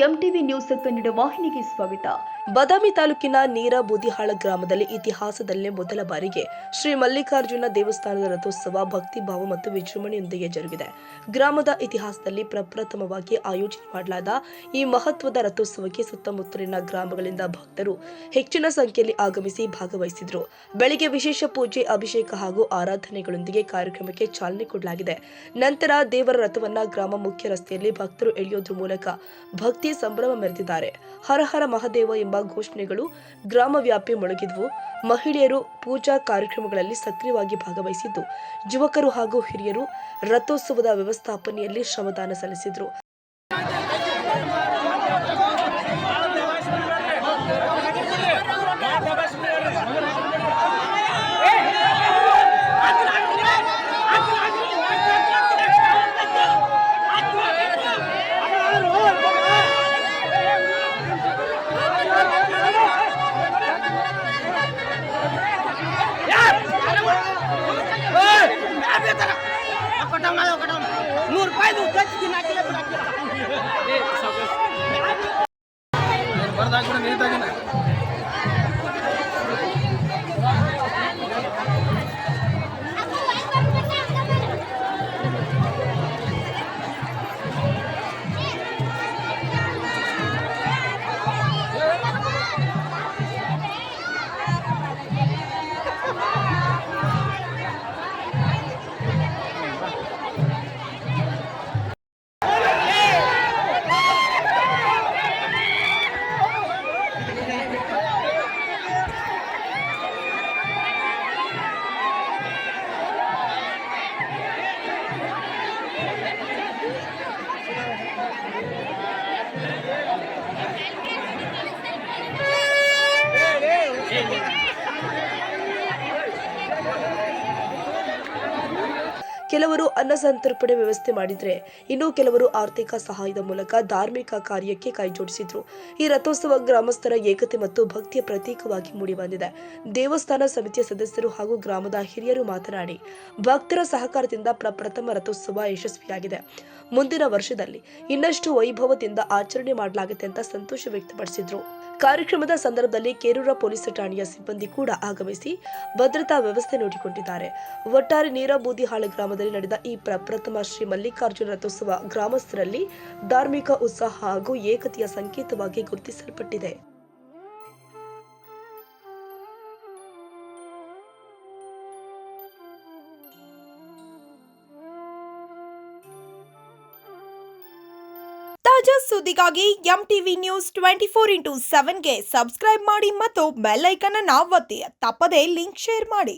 MTV news Kannada ವಾಹಿನಿಗೆ ಸ್ವಾಗತ. ಬಾದಾಮಿ ತಾಲೂಕಿನ ನೀರಬೂದಿಹಾಳ ಗ್ರಾಮದಲ್ಲಿ ಇತಿಹಾಸದಲ್ಲೇ ಮೊದಲ ಬಾರಿಗೆ ಶ್ರೀ ಮಲ್ಲಿಕಾರ್ಜುನ ದೇವಸ್ಥಾನದ ರಥೋತ್ಸವ ಭಕ್ತಿ ಭಾವ ಮತ್ತು ವಿಜೃಂಭಣೆಯೊಂದಿಗೆ ಜರುಗಿದೆ. ಗ್ರಾಮದ ಇತಿಹಾಸದಲ್ಲಿ ಪ್ರಪ್ರಥಮವಾಗಿ ಆಯೋಜನೆ ಮಾಡಲಾದ ಈ ಮಹತ್ವದ ರಥೋತ್ಸವಕ್ಕೆ ಸುತ್ತಮುತ್ತಲಿನ ಗ್ರಾಮಗಳಿಂದ ಭಕ್ತರು ಹೆಚ್ಚಿನ ಸಂಖ್ಯೆಯಲ್ಲಿ ಆಗಮಿಸಿ ಭಾಗವಹಿಸಿದರು. ಬೆಳಿಗ್ಗೆ ವಿಶೇಷ ಪೂಜೆ, ಅಭಿಷೇಕ ಹಾಗೂ ಆರಾಧನೆಗಳೊಂದಿಗೆ ಕಾರ್ಯಕ್ರಮಕ್ಕೆ ಚಾಲನೆ ಕೊಡಲಾಗಿದೆ. ನಂತರ ದೇವರ ರಥವನ್ನ ಗ್ರಾಮ ಮುಖ್ಯ ರಸ್ತೆಯಲ್ಲಿ ಭಕ್ತರು ಎಳೆಯೋದ್ರ ಮೂಲಕ ಭಕ್ತಿ ಸಂಭ್ರಮ ಮೆರೆದಿದ್ದಾರೆ. ಹರ ಹರ ಮಹಾದೇವ ಎಂಬ ಘೋಷಣೆಗಳು ಗ್ರಾಮ ವ್ಯಾಪಿ ಮೊಳಗಿದ್ವು. ಮಹಿಳೆಯರು ಪೂಜಾ ಕಾರ್ಯಕ್ರಮಗಳಲ್ಲಿ ಸಕ್ರಿಯವಾಗಿ ಭಾಗವಹಿಸಿದ್ದು, ಯುವಕರು ಹಾಗೂ ಹಿರಿಯರು ರಥೋತ್ಸವದ ವ್ಯವಸ್ಥಾಪನೆಯಲ್ಲಿ ಶ್ರಮದಾನ ಸಲ್ಲಿಸಿದರು. ಕೆಲವರು ಅನ್ನ ಸಂತರ್ಪಣೆ ವ್ಯವಸ್ಥೆ ಮಾಡಿದ್ರೆ, ಇನ್ನು ಕೆಲವರು ಆರ್ಥಿಕ ಸಹಾಯದ ಮೂಲಕ ಧಾರ್ಮಿಕ ಕಾರ್ಯಕ್ಕೆ ಕೈಜೋಡಿಸಿದ್ರು. ಈ ರಥೋತ್ಸವ ಗ್ರಾಮಸ್ಥರ ಏಕತೆ ಮತ್ತು ಭಕ್ತಿಯ ಪ್ರತೀಕವಾಗಿ ಮೂಡಿಬಂದಿದೆ. ದೇವಸ್ಥಾನ ಸಮಿತಿಯ ಸದಸ್ಯರು ಹಾಗೂ ಗ್ರಾಮದ ಹಿರಿಯರು ಮಾತನಾಡಿ, ಭಕ್ತರ ಸಹಕಾರದಿಂದ ಪ್ರಪ್ರಥಮ ರಥೋತ್ಸವ ಯಶಸ್ವಿಯಾಗಿದೆ. ಮುಂದಿನ ವರ್ಷದಲ್ಲಿ ಇನ್ನಷ್ಟು ವೈಭವದಿಂದ ಆಚರಣೆ ಮಾಡಲಾಗುತ್ತೆ ಅಂತ ಸಂತೋಷ ವ್ಯಕ್ತಪಡಿಸಿದ್ರು. ಕಾರ್ಯಕ್ರಮದ ಸಂದರ್ಭದಲ್ಲಿ ಕೇರೂರ ಪೊಲೀಸ್ ಠಾಣೆಯ ಸಿಬ್ಬಂದಿ ಕೂಡ ಆಗಮಿಸಿ ಭದ್ರತಾ ವ್ಯವಸ್ಥೆ ನೋಡಿಕೊಂಡಿದ್ದಾರೆ. ಒಟ್ಟಾರೆ ನೀರಬೂದಿಹಾಳ ಗ್ರಾಮದಲ್ಲಿ ನಡೆದ ಈ ಪ್ರಪ್ರಥಮ ಶ್ರೀ ಮಲ್ಲಿಕಾರ್ಜುನ ರಥೋತ್ಸವ ಗ್ರಾಮಸ್ಥರಲ್ಲಿ ಧಾರ್ಮಿಕ ಉತ್ಸಾಹ ಹಾಗೂ ಏಕತೆಯ ಸಂಕೇತವಾಗಿ ಗುರುತಿಸಲ್ಪಟ್ಟಿದೆ. ತಾಜಾ ಸುದ್ದಿಗಾಗಿ ಎಂಟಿವಿ ನ್ಯೂಸ್ 24x7ಗೆ ಸಬ್ಸ್ಕ್ರೈಬ್ ಮಾಡಿ ಮತ್ತು ಬೆಲ್ ಐಕಾನ್ ಅನ್ನು ಒತ್ತಿ. ತಪ್ಪದೇ ಲಿಂಕ್ ಶೇರ್ ಮಾಡಿ.